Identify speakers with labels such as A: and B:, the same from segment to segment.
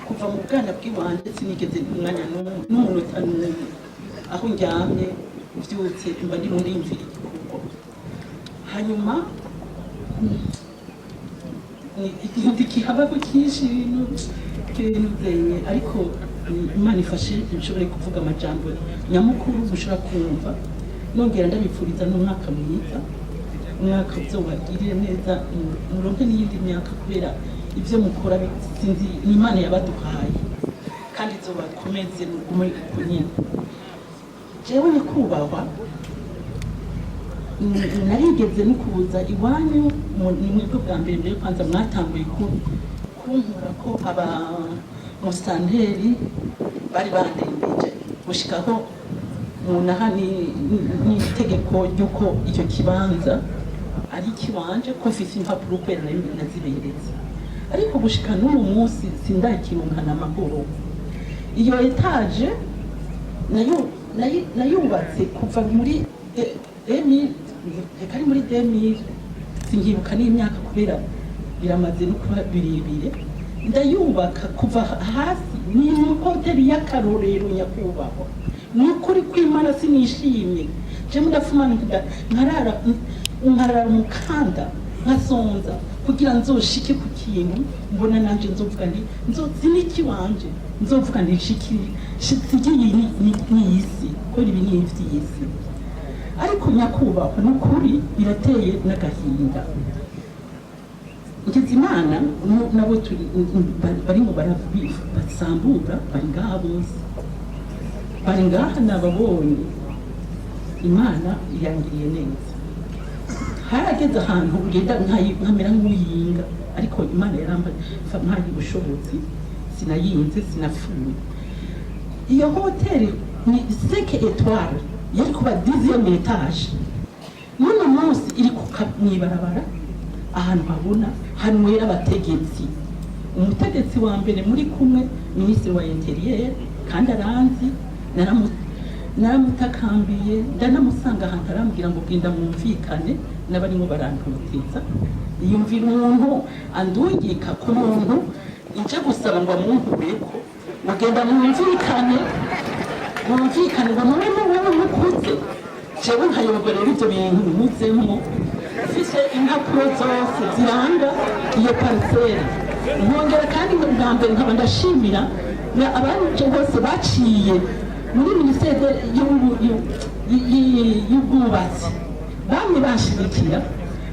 A: kuva mu bwana bw'iwanje sinigeze umwanya n'umunota n'umwe aho ndyamye uvyutse mba ndi muri imvira igikorwa hanyuma ikihaba ko cyinshi ibintu zenye ariko Imana ifashe nshobore kuvuga amajambo nyamukuru mushobora kumva nongera ndabipfuriza n'umwaka mwiza umwaka uzobagirire neza muronke n'iyindi myaka kubera ibyo mukora sinzi ni Imana yabaduhaye kandi izobakomeze muri kunyine jewe nyakubahwa narigeze no kuza iwanyu mwebwe bwa mbere mbere kwanza mwatanguye kunkura ko aba musanteri bari bandembeje gushikaho munaha n'itegeko ry'uko icyo kibanza ari kiwanje ko mfise impapuro kwera naziberetse ariko gushika n'uyu munsi sindakirunkana amahoro iyo etaje nayubatse kuva muri 2000 singibuka n'imyaka kubera biramaze no kuba birebire ndayubaka kuva hasi ni hoteli y'akarorero nyakubahwa n'ukuri kw'Imana sinishimye je mudafumana nkarara mukanda nkasonza kugira nzoshike ku kintu mbona nanje nzovuga ndi nzoziniki wanje nzovuga ndi shikiye ni isi ko ibi ni ivy'isi ariko nyakubahwa n'ukuri birateye n'agahinda Imana nabo barimo basambura bari ngaha bose bari ngaha nababonye Imana yangiriye neza harageze ahantu ugenda nkamera nk'uyinga ariko Imana yarampaye ubushobozi sinayinze sinapfuye iyo hoteli ni 5 étoiles yari kuba 10e etage none munsi iri mwibarabara ahantu habona hanwera abategetsi umutegetsi wa mbere muri kumwe minisitiri wa interieur kandi aranzi naramutakambiye ndanamusanga ahantu arambwira ngo bwinda mwumvikane n'abarimo barantoteza yumvira umuntu andungika ku muntu inje gusaba ngo amunkureko mugenda mwumvikane ngo murimo wewe mukuze jewe nkayoberwa rero ibyo bintu muzemo ufise impapuro zose ziranga iyo parcelle nkongera kandi mu bwa mbere nkaba ndashimira abanje bose baciye muri minisiteri y'ubwubatsi bamwe bashigikira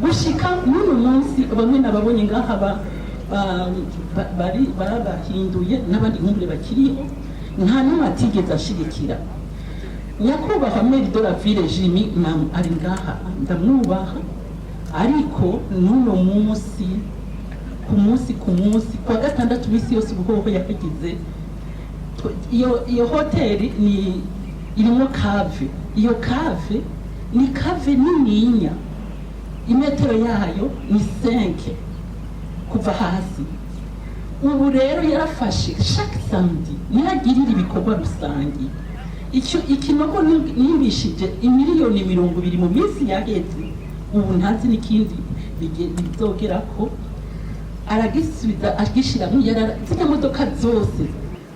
A: gushika n'uyu munsi bamwe nababonye ngaha babahinduye n'abandi nk'umwe bakiriho nta n'umwe atigeze ashigikira nyakubahwa maire de la ville Jimmy ari ngaha ndamwubaha ariko n'uno munsi ku munsi kwa gatandatu bisi yose ubwoko yagize iyo hoteli ni irimo cave iyo cave ni cave nininya imetero yayo ni 5 kuva hasi ubu rero yarafashe chaque samedi niragirira ibikorwa rusangi ikinogo nimbishije imiliyoni 20 mu minsi yageze ubu ntazi n'ikindi bizogerako aragisubiza agishiramo yarara zina modoka zose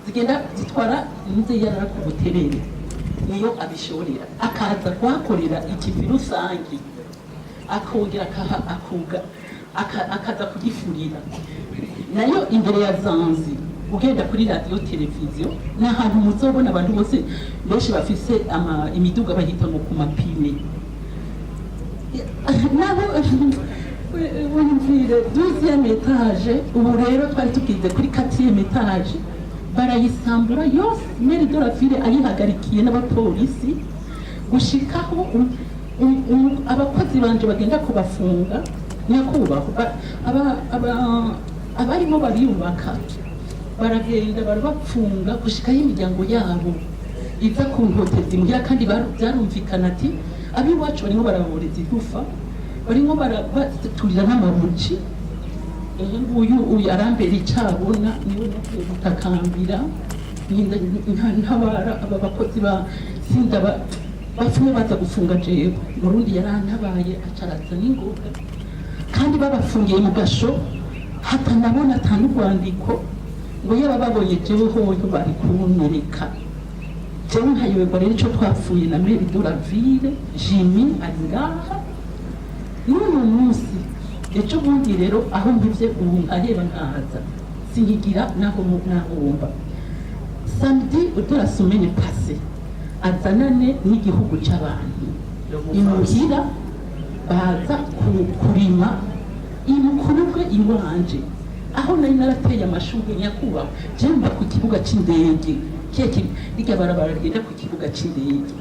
A: zigenda zitwara inze yarara ku buterere niyo abishorera akaza kwakorera ikivi rusangi akongera akaza kugifurira nayo imbere ya Zanzi ugenda kuri radio televiziyo n'ahantu muzobona abantu bose benshi bafise imiduga bahita ngo ku mapine nabo wumvire 12e etage ubu rero twari tukize kuri 4e etage barayisambura yose maire de la ville ayihagarikiye n'abapolisi gushikaho abakozi banje bagenda kubafunga nyakubahwa abarimo bariyubaka baragenda barabapfunga gushikaho imiryango yabo iza ku ntotezi muhira kandi byarumvikana ati abiwacu barimo baraboreza igufa barimo baraturira n'amabuci uyu arambere icabona niwe nagiye gutakambira ntabara aba bakozi ba sinda bapfuye baza gufunga jewe murundi yarantabaye acaraza n'ingoga kandi babafungiye mu gasho hatanabona atanu rwandiko ngo yaba babonye jewe hoyo bari kunyereka jewe nkayoberwa rero ico twapfuye na Mary de la Ville Jimmy ari ngaha n'uno munsi ejo bundi rero aho mbivye ubu nkaheba nkaza sinkigira naho wumva samedi de la semaine passée azanane n'igihugu c'abantu imuhira baza kurima imukurwe iwanje aho nari narateye amashuri nyakubahwa jemba ku kibuga c'indege keke rijya barabara rigenda ku kibuga c'indege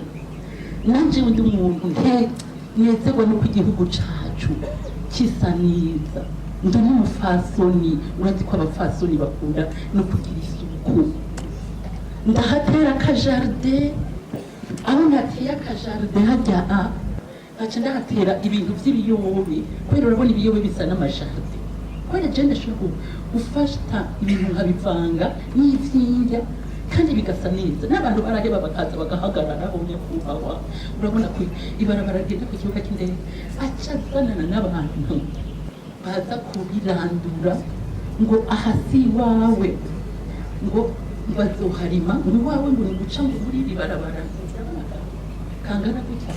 A: nanje undi umuntu nezerwa nuko igihugu cacu kisa neza ndi n'umufasoni urazi ko abafasoni bakunda no kugira isuku ndahatera akajarde aho nateye akajarde hajya aca ndahatera ibintu vy'ibiyobe kubera urabona ibiyobe bisa n'amajarde kubera je ndashobora gufata ibintu nkabivanga n'ivyinja kandi bigasa neza n'abantu baraheba bakaza bagahagarara aho nyakubahwa urabona ko ibarabara rigenda ku kibuga cy'indege aca azanana n'abantu baza kubirandura ngo ahasi wawe ngo bazoharima ngo iwawe ngo ni guca ngo muri iri barabara kangana gutya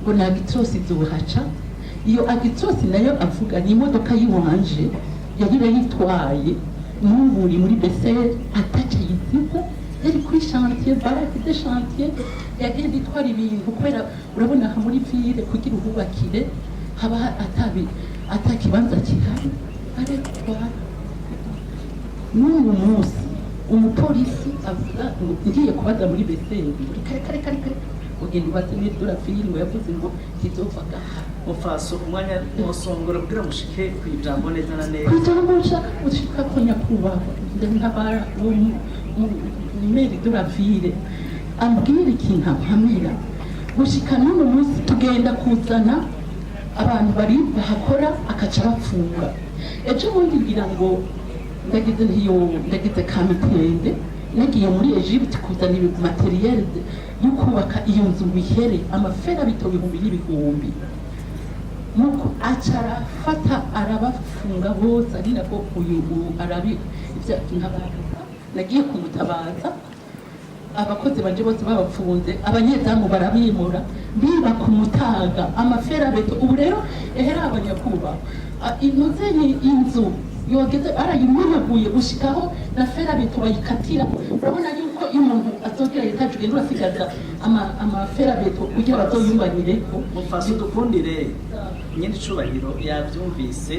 A: ngo na Agitrosi izohaca iyo Agitrosi nayo avuga ni imodoka yiwanje yagira yitwaye n'uburi muri BCR ataca yiziza yari kuri chantier baraki de chantier yagenda itwara ibintu kubera urabona aha muri ville kugira uhubakire haba atakibanza kihari aretwara n'uyu munsi umupolisi avuga ngiye kubaza muri BCR kare ugenda ubaze muri de la Ville ngo yavuze ngo kizovaga
B: mufaso umwanya musongora kugira mushike kwijambo neza na neza
A: kwijambo nshaka gushika ko nyakubahwa ndabara Mary de la Ville ambwira ikintu mpamira gushika n'uno munsi tugenda kuzana abantu bari bahakora akaca bapfunga ejo bundi ngira ngo ndagize kamitende nagiye muri Egypte kuzana materiel yo kubaka iyo nzu bihere amafera bito bihumbi n'ibihumbi nuko acara fata arabafunga bose ari nako uyu arabi ivya nk'abantu nagiye kumutabaza abakozi banje bose babapfunze abanyezamu barabimura biba kumutaga amafera beto ubu rero ehera abanyakuba inozenye inzu yogeze arayimunaguye gushikaho na fera beto bayikatira urabona yuko iyo umuntu azogera yitaje ugenda urasigaza amafera beto kugira bazoyumbanire
B: mufaso dukundire nyine icubahiro yavyumvise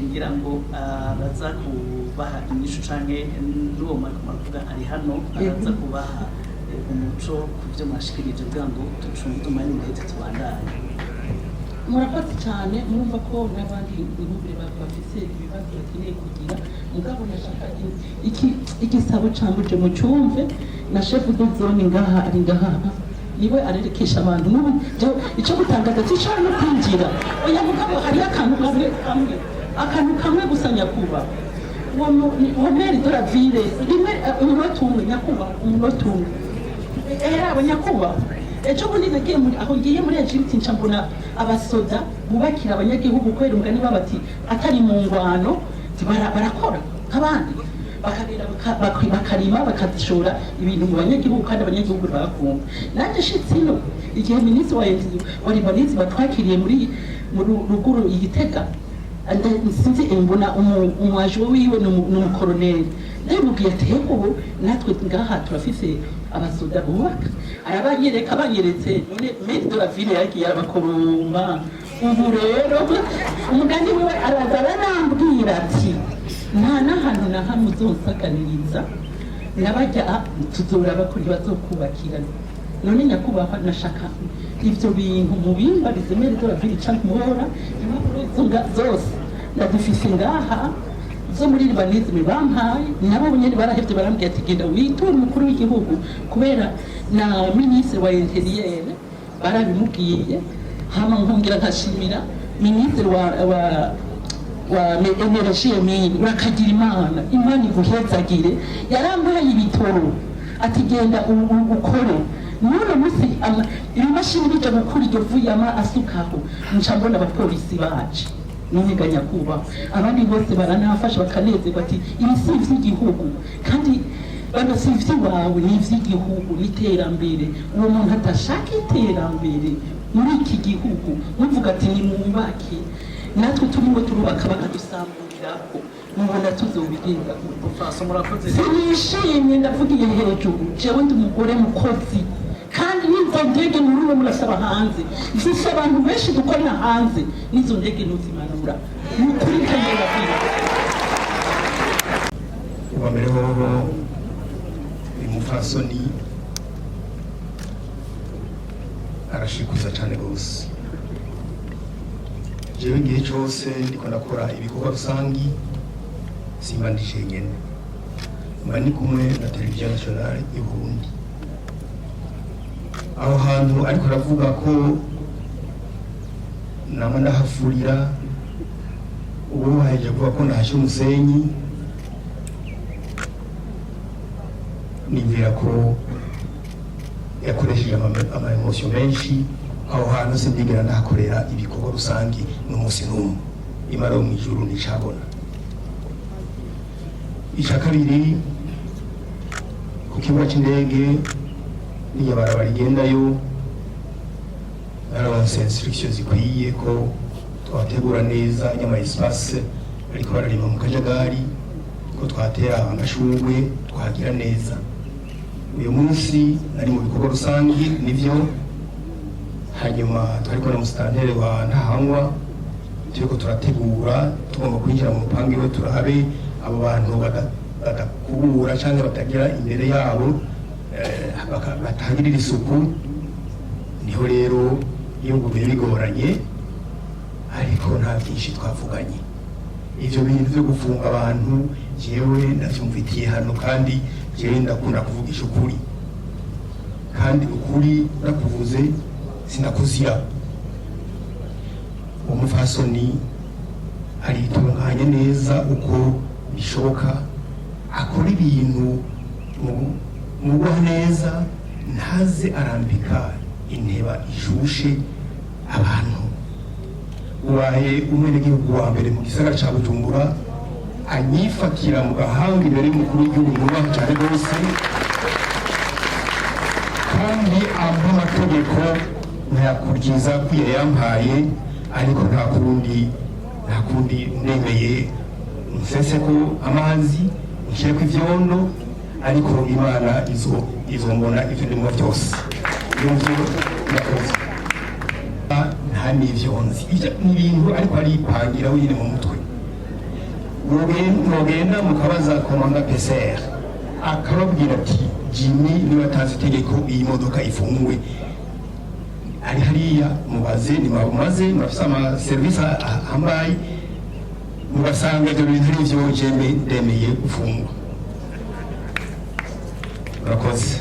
B: ngira ngo araza kubaha inyishu canke n'uwo makuvuga ari hano araza kubaha umuco kuvyo mwashikirije kugira ngo tucunge umwanya muheze tubandanye
A: murakoze cyane murumva ko n'abandi inkubire bafise ibibazo bakeneye kugira mugabo nashaka igisabo cambuje mu cyumve na chef de zone ngaha ari ngaha niwe arerekesha abantu n'ubu ico gutangaza cy'ishaka no kwinjira oya mugabo hari akantu kamwe gusa nyakuba uwo Mary de la Ville rimwe umunota umwe nyakuba umunota umwe era abanyakuba ejo bundi nagiye aho ngiye muri Egypte nca mbona abasoda bubakira abanyagihugu kwera umugani babati atari mu ngwano barakora nk'abandi bakarima bakazishora ibintu mu banyagihugu kandi abanyagihugu barakumva nanjye shitsino igihe minisitiri wa Libanese batwakiriye mu ruguru igitega sinzi mbona umwaje wiwe n'umukoroneri ndamubwiye ati ubu natwe ngaha turafise abasoda bubaka banyeretse none Mary de la Ville yagiye arabakoromba ubu rero umugani wiwe araza aranambwira ati nta n'ahantu na hamwe uzonsaganiriza nabajya tuzoraba ko ntibazokubakira none nyakubahwa nashaka ivyo bintu mubimbarize Mary de la Ville canke muhora impapuro zose ndazifise ngaha zo muri Libanese bampaye nabo nyene barahevye barambwiye ati genda witure umukuru w'igihugu kubera na ministre wa interieur barabimubwiye hama nkongera nkashimira ministre wa energie mini urakagira imana iguhezagire yarambaye ibitoro ati genda ukore none musi ibimashini bija gukura iryo vuyama asukaho nca mbona abapolisi baje n'ihiga nyakubahwa abandi bose baranafasha bakanezerwa ati ibi si ivy'igihugu kandi bano si ivy'iwawe ni ivy'igihugu n'iterambere uwo muntu atashaka iterambere muri iki gihugu muvuga ati nimwubake natwe turimo turubaka bakadusamburirako mubona tuzobigenza
B: Faso murakoze
A: sinishimye ndavugiye hejuru jewe ndi umugore mukozi kandi nizo ndege muruwo murasaba hanze mfise abantu benshi dukorera hanze nizo ndege ntuzimanura nukuri kanyera bwira
C: ubambere hoho umufasoni arashikuza cyane gose jewe igihe cyose ndiko ndakora ibikorwa rusangi simba ndi jenyene mba ndi kumwe na televiziyo nationale y'u Burundi aho hantu ariko aravuga ko nama ndahafurira ubu haje kuvuga ko nahashe umusenyi nimvira ko yakoresheje ama emotion menshi aho hantu sindigera ndahakorera ibikorwa rusangi n'umunsi n'umwe imara mu ijuru nicabona icya kabiri ku kibuga cy'indege n'iyo barabara rigendayo nararonse instruction zikwiye ko twategura neza nyama espace ariko bararima mu kajagari ko twatera amashurwe twagira neza uyu munsi nari mu bikorwa rusangi nivyo hanyuma twariko na musitanteri wa Ntahangwa turiko turategura tugomba kwinjira mu rupangu iwe turabe abo bantu badakubura cyangwa batagira imbere yabo batangirira isuku niho rero iyo ngubire bigoranye ariko nta byinshi twavuganye ivyo bintu byo gufunga abantu jewe ndavyumvitiye hano kandi jewe ndakunda kuvugisha ukuri kandi ukuri ndakuvuze sinakuzira umufasoni aritunganya neza uko bishoboka akora ibintu mu neza ntaze arambika inteba ishushe abantu ubaye umwenegihugu wa mbere mu gisagara ca Bujumbura anyifatira mu gahanga imbere y'umukuru w'igihugu mwubaha cyane rwose kandi ampa amategeko ntayakurikiza kuya yampaye ariko nta kundi nemeye nseseko amazi nshyireko ivyondo ariko Imana izombona ivyo ndimo byose yumvye nakoze nta n'ivyo nzi n'ibintu ariko aripangira wenyine mu mutwe mugenda mukabaza komanda PCR akababwira ati Jimmy niwe atanze itegeko iyi modoka ifungwe ari hariya mubaze nimaze murafise ama service ahambaye mugasanga ibyo bintu n'ivyo jembe ndemeye gufungwa. Murakoze.